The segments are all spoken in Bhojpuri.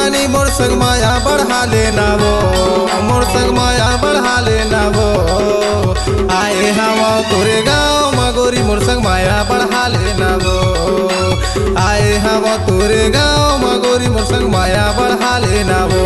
रानी मोर संग माया बढ़ा लेना वो, मोर संग माया बढ़ा लेना वो। आए हम तोरे गाँव मगोरी मोर संग माया बढ़ा लेना वो। आए हम तोरे गाँव मगोरी मोर संग माया बढ़ा लेना वो।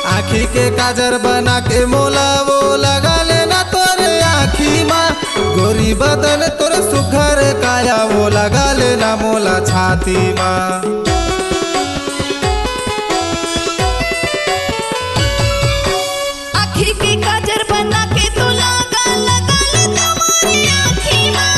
आँखी के काजर बना के मोला वो लगा लेना तोरे आँखी माँ। गोरी बदन तोरे सुघर काया वो लगा लेना मोला छाती माँ। आँखी के काजर बना के तो लगा लेना मोरी आँखी माँ।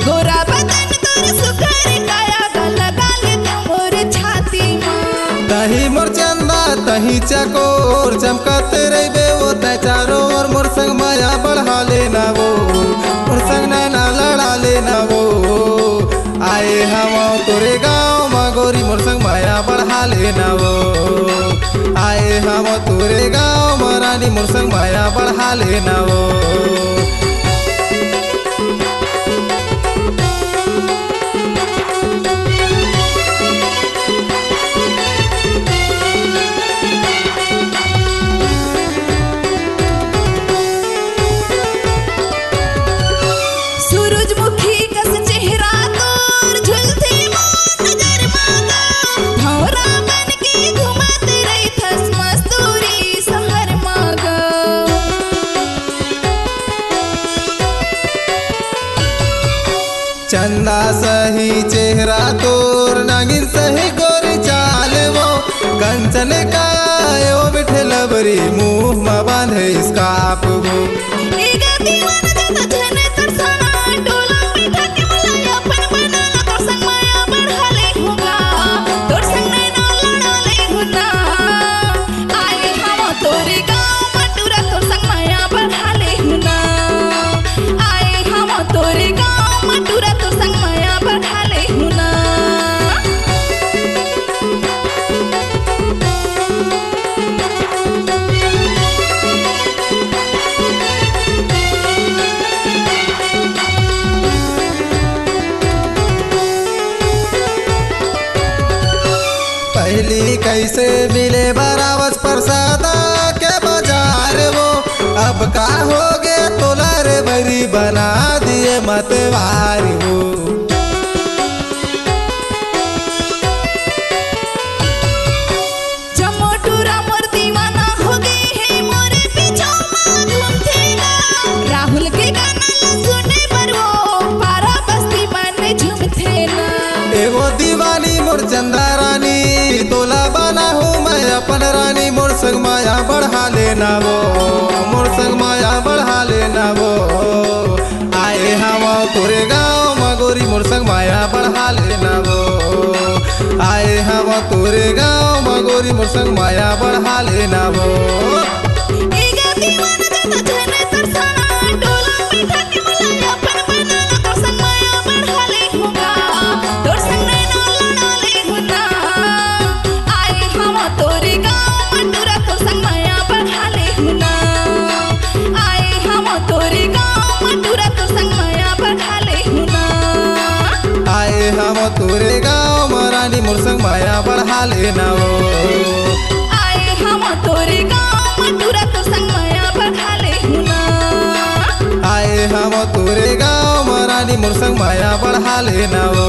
गोरा बदन तोरे सुघर काया लगा लेना मोरे छाती माँ। तही मोर चंदा तही चकोर चमकते रहे वो तय चारों ओर मोर संग माया बढ़ा लेना वो, मोर संग नैना लड़ा लेना वो। आए हम तोरे गाँव मगोरी मोर संग माया बढ़ा लेना वो। आए हम तोरे गाँव रानी मोर संग माया बढ़ा लेना वो। चंदा सही चेहरा तोर नागिन सही गोरी चाल वो। कंचन कायो मिठे लबरी मुँह में बांधे स्काप वो। पहली कैसे मिले बरावस प्रसादा के बाजार वो। अब का हो गया तोला रे बरी बना दिए मतवारी वो। जमोटूरा मोर दीवाना हो गए हैं मोरे पीछे घूमतेगा। राहुल के गाना सुने पर वो पारा बस्ती में झूमते ना। एगो दीवानी मोर चंदा रानी तोला बना हूँ मैं अपन रानी। मोर संग माया बढ़ा लेना वो, मोर संग माया बढ़ा लेना वो। आए हम तोरे गाँव मगोरी मोर संग माया बढ़ा लेना वो। आए हम तोरे गाँव मगोरी मोर संग माया बढ़ा लेना वो। हम तोरे गाँव रानी मोर संग माया बढ़ा लेना वो। आए हम तोरे गाँव मटूरा तो संग माया बढ़ा लेना। आए हम तोरे गाँव रानी मोर संग माया बढ़ा लेना वो।